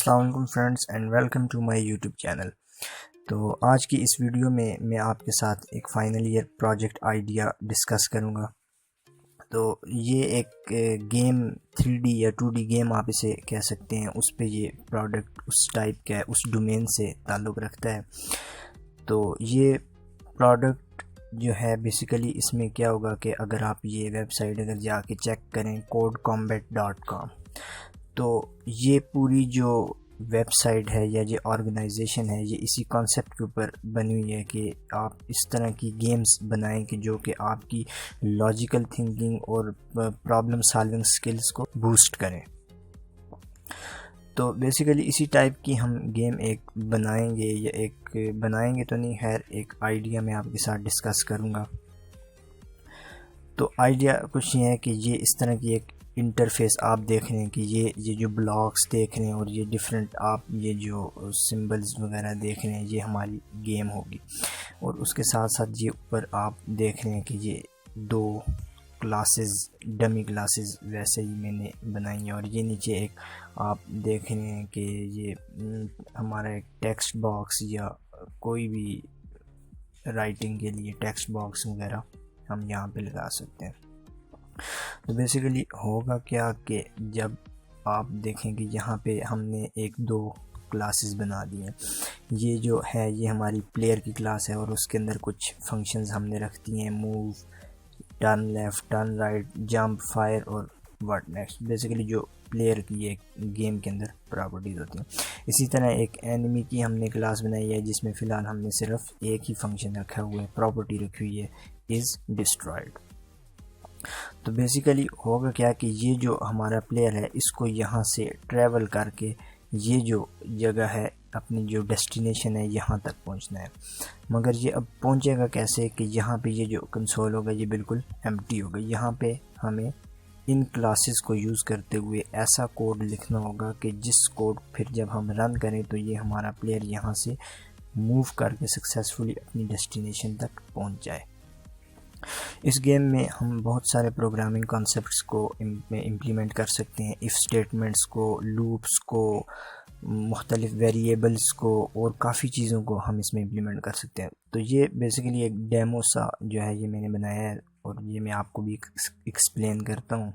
السلام علیکم friends and welcome to my YouTube channel. تو آج کی اس ویڈیو میں میں آپ کے ساتھ ایک final year project idea discuss کروں گا۔ تو یہ ایک گیم 3D یا 2D گیم آپ اسے کہہ سکتے ہیں، اس پہ یہ پروڈکٹ اس ٹائپ کا ہے، اس ڈومین سے تعلق رکھتا ہے۔ تو یہ پروڈکٹ جو ہے بیسیکلی اس میں کیا ہوگا کہ اگر آپ یہ ویب سائٹ اگر جا کے چیک کریں codecombat.com، تو یہ پوری جو ویب سائٹ ہے یا جو آرگنائزیشن ہے یہ اسی کانسیپٹ کے اوپر بنی ہوئی ہے کہ آپ اس طرح کی گیمز بنائیں کہ جو کہ آپ کی لاجیکل تھنکنگ اور پرابلم سالونگ سکلز کو بوسٹ کریں۔ تو بیسیکلی اسی ٹائپ کی ہم گیم ایک بنائیں گے، یا ایک بنائیں گے تو نہیں، خیر ایک آئیڈیا میں آپ کے ساتھ ڈسکس کروں گا۔ تو آئیڈیا کچھ یہ ہے کہ یہ اس طرح کی ایک انٹرفیس آپ دیکھ رہے ہیں کہ یہ جو بلاکس دیکھ رہے ہیں اور یہ ڈیفرنٹ آپ یہ جو سمبلز وغیرہ دیکھ رہے ہیں یہ ہماری گیم ہوگی، اور اس کے ساتھ ساتھ یہ اوپر آپ دیکھ رہے ہیں کہ یہ دو کلاسز ڈمی کلاسز ویسے ہی میں نے بنائی ہیں، اور یہ نیچے ایک آپ دیکھ رہے ہیں کہ یہ ہمارا ایک ٹیکسٹ باکس یا کوئی بھی رائٹنگ کے لیے ٹیکسٹ باکس وغیرہ ہم یہاں پہ لگا سکتے ہیں۔ تو بیسیکلی ہوگا کیا کہ جب آپ دیکھیں کہ یہاں پہ ہم نے ایک دو کلاسز بنا دی ہیں، یہ جو ہے یہ ہماری پلیئر کی کلاس ہے، اور اس کے اندر کچھ فنکشنز ہم نے رکھ دی ہیں، move, turn left, turn right, jump, fire اور واٹ نیکسٹ، بیسیکلی جو پلیئر کی ایک گیم کے اندر پراپرٹیز ہوتی ہیں۔ اسی طرح ایک اینیمی کی ہم نے کلاس بنائی ہے جس میں فی الحال ہم نے صرف ایک ہی فنکشن رکھا ہوا ہے، پراپرٹی رکھی ہوئی ہے از ڈسٹرائڈ۔ تو بیسیکلی ہوگا کیا کہ یہ جو ہمارا پلیئر ہے اس کو یہاں سے ٹریول کر کے یہ جو جگہ ہے اپنی جو ڈیسٹینیشن ہے یہاں تک پہنچنا ہے، مگر یہ اب پہنچے گا کیسے کہ یہاں پہ یہ جو کنسول ہوگا یہ بالکل ایمٹی ہوگا۔ یہاں پہ ہمیں ان کلاسز کو یوز کرتے ہوئے ایسا کوڈ لکھنا ہوگا کہ جس کوڈ پھر جب ہم رن کریں تو یہ ہمارا پلیئر یہاں سے موو کر کے سکسیزفلی اپنی ڈیسٹینیشن تک پہنچ جائے۔ اس گیم میں ہم بہت سارے پروگرامنگ کانسیپٹس کو امپلیمنٹ کر سکتے ہیں، ایف اسٹیٹمنٹس کو، لوپس کو، مختلف ویریبلس کو، اور کافی چیزوں کو ہم اس میں امپلیمنٹ کر سکتے ہیں۔ تو یہ بیسیکلی ایک ڈیمو سا جو ہے یہ میں نے بنایا ہے، اور یہ میں آپ کو بھی ایکسپلین کرتا ہوں۔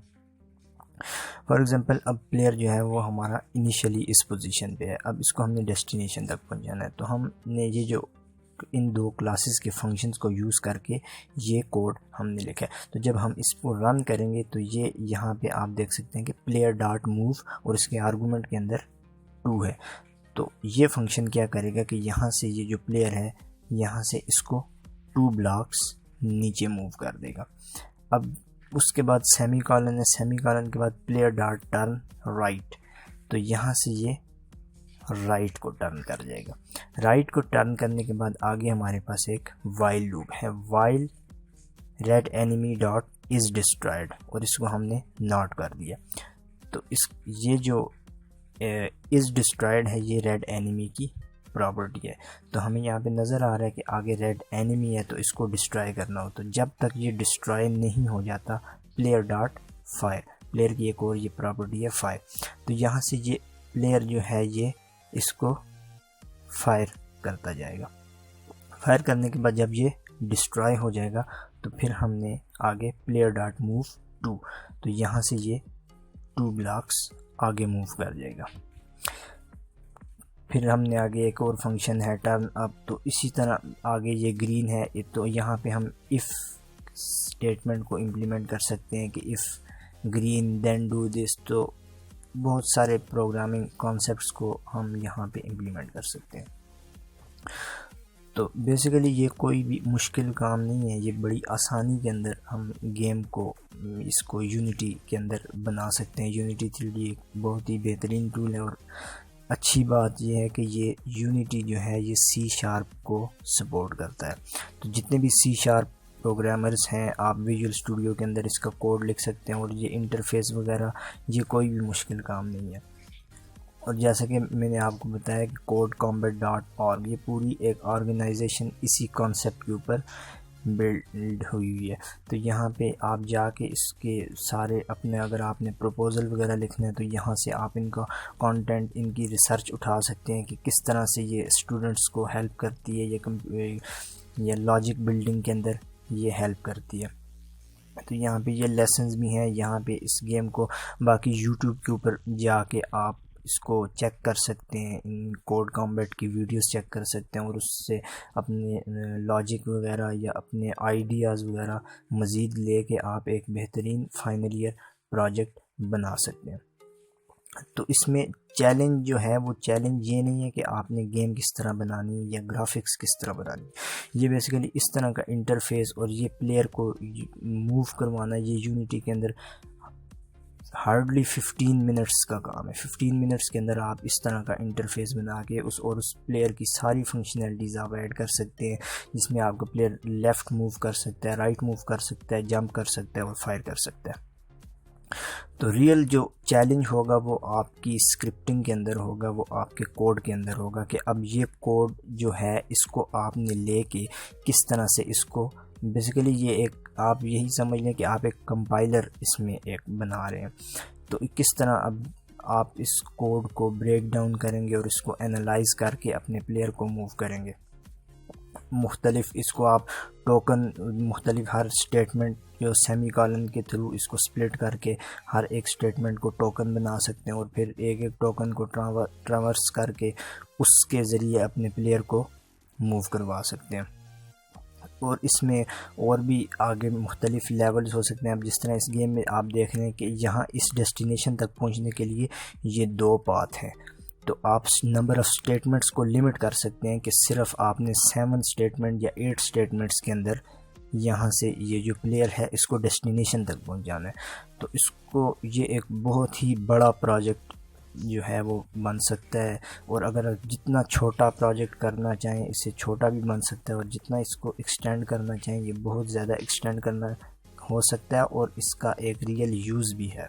فار ایگزامپل اب پلیئر جو ہے وہ ہمارا انیشلی اس پوزیشن پہ ہے، اب اس کو ہم نے ڈیسٹینیشن تک پہنچانا ہے، تو ہم نے یہ جو ان دو کلاسز کے فنکشنز کو یوز کر کے یہ کوڈ ہم نے لکھا ہے۔ تو جب ہم اس کو رن کریں گے تو یہ یہاں پہ آپ دیکھ سکتے ہیں کہ پلیئر ڈاٹ موو، اور اس کے آرگومنٹ کے اندر 2 ہے۔ تو یہ فنکشن کیا کرے گا کہ یہاں سے یہ جو پلیئر ہے یہاں سے اس کو 2 بلاکس نیچے موو کر دے گا۔ اب اس کے بعد سیمی کالن ہے، سیمی کالن کے بعد پلیئر ڈاٹ ٹرن رائٹ، تو یہاں سے یہ رائٹ کو ٹرن کر جائے گا۔ رائٹ کو ٹرن کرنے کے بعد آگے ہمارے پاس ایک وائل لوپ ہے، while red enemy dot is destroyed, اور اس کو ہم نے ناٹ کر دیا۔ تو یہ جو از ڈسٹرائڈ ہے یہ ریڈ اینیمی کی پراپرٹی ہے، تو ہمیں یہاں پہ نظر آ رہا ہے کہ آگے ریڈ اینیمی ہے تو اس کو ڈسٹرائے کرنا ہو، تو جب تک یہ ڈسٹرائے نہیں ہو جاتا پلیئر ڈاٹ فائر، پلیئر کی ایک اور یہ پراپرٹی ہے فائر، تو یہاں سے یہ پلیئر جو ہے یہ اس کو فائر کرتا جائے گا۔ فائر کرنے کے بعد جب یہ ڈسٹرائے ہو جائے گا تو پھر ہم نے آگے پلیئر ڈاٹ موو 2، تو یہاں سے یہ 2 بلاکس آگے موو کر جائے گا۔ پھر ہم نے آگے ایک اور فنکشن ہے ٹرن اپ، تو اسی طرح آگے یہ گرین ہے، تو یہاں پہ ہم ایف اسٹیٹمنٹ کو امپلیمنٹ کر سکتے ہیں کہ if green then do this, تو بہت سارے پروگرامنگ کانسیپٹس کو ہم یہاں پہ امپلیمنٹ کر سکتے ہیں۔ تو بیسیکلی یہ کوئی بھی مشکل کام نہیں ہے، یہ بڑی آسانی کے اندر ہم گیم کو اس کو یونٹی کے اندر بنا سکتے ہیں۔ یونٹی 3D ایک بہت ہی بہترین ٹول ہے، اور اچھی بات یہ ہے کہ یہ یونٹی جو ہے یہ C# کو سپورٹ کرتا ہے، تو جتنے بھی C# پروگرامرز ہیں آپ ویژول اسٹوڈیو کے اندر اس کا کوڈ لکھ سکتے ہیں، اور یہ انٹرفیس وغیرہ یہ کوئی بھی مشکل کام نہیں ہے۔ اور جیسا کہ میں نے آپ کو بتایا کہ codecombat.org یہ پوری ایک آرگنائزیشن اسی کانسیپٹ کے اوپر بلڈ ہوئی ہے۔ تو یہاں پہ آپ جا کے اس کے سارے اپنے، اگر آپ نے پروپوزل وغیرہ لکھنا ہے تو یہاں سے آپ ان کا کانٹینٹ، ان کی ریسرچ اٹھا سکتے ہیں کہ کس طرح سے یہ اسٹوڈنٹس کو ہیلپ کرتی ہے، یہ لاجک بلڈنگ کے اندر یہ ہیلپ کرتی ہے۔ تو یہاں پہ یہ لیسنز بھی ہیں، یہاں پہ اس گیم کو باقی یوٹیوب کے اوپر جا کے آپ اس کو چیک کر سکتے ہیں، ان کوڈ کامبیٹ کی ویڈیوز چیک کر سکتے ہیں، اور اس سے اپنے لاجک وغیرہ یا اپنے آئیڈیاز وغیرہ مزید لے کے آپ ایک بہترین فائنل ایئر پروجیکٹ بنا سکتے ہیں۔ تو اس میں چیلنج جو ہے وہ چیلنج یہ نہیں ہے کہ آپ نے گیم کس طرح بنانی ہے یا گرافکس کس طرح بنانی ہے، یہ بیسیکلی اس طرح کا انٹرفیس اور یہ پلیئر کو موو کروانا، یہ یونٹی کے اندر ہارڈلی 15 منٹس کا کام ہے۔ 15 منٹس کے اندر آپ اس طرح کا انٹرفیس بنا کے اس پلیئر کی ساری فنکشنلٹیز آپ ایڈ کر سکتے ہیں، جس میں آپ کا پلیئر لیفٹ موو کر سکتا ہے، رائٹ موو کر سکتا ہے، جمپ کر سکتا ہے اور فائر کر سکتا ہے۔ تو ریئل جو چیلنج ہوگا وہ آپ کی اسکرپٹنگ کے اندر ہوگا، وہ آپ کے کوڈ کے اندر ہوگا کہ اب یہ کوڈ جو ہے اس کو آپ نے لے کے کس طرح سے اس کو بیسیکلی یہ ایک آپ یہی سمجھ لیں کہ آپ ایک کمپائلر اس میں ایک بنا رہے ہیں۔ تو کس طرح اب آپ اس کوڈ کو بریک ڈاؤن کریں گے اور اس کو انالائز کر کے اپنے پلیئر کو موو کریں گے، مختلف اس کو آپ ٹوکن، مختلف ہر اسٹیٹمنٹ جو سیمی کالن کے تھرو اس کو سپلٹ کر کے ہر ایک اسٹیٹمنٹ کو ٹوکن بنا سکتے ہیں، اور پھر ایک ایک ٹوکن کو ٹراورس کر کے اس کے ذریعے اپنے پلیئر کو موو کروا سکتے ہیں۔ اور اس میں اور بھی آگے مختلف لیولز ہو سکتے ہیں۔ اب جس طرح اس گیم میں آپ دیکھ رہے ہیں کہ یہاں اس ڈیسٹینیشن تک پہنچنے کے لیے یہ 2 پاتھ ہیں، تو آپ نمبر آف اسٹیٹمنٹس کو لمٹ کر سکتے ہیں کہ صرف آپ نے 7 اسٹیٹمنٹ یا 8 اسٹیٹمنٹس کے اندر یہاں سے یہ جو پلیئر ہے اس کو ڈیسٹینیشن تک پہنچ جانا ہے۔ تو اس کو یہ ایک بہت ہی بڑا پروجیکٹ جو ہے وہ بن سکتا ہے، اور اگر جتنا چھوٹا پروجیکٹ کرنا چاہیں اس سے چھوٹا بھی بن سکتا ہے، اور جتنا اس کو ایکسٹینڈ کرنا چاہیں یہ بہت زیادہ ایکسٹینڈ کرنا ہو سکتا ہے، اور اس کا ایک ریئل یوز بھی ہے۔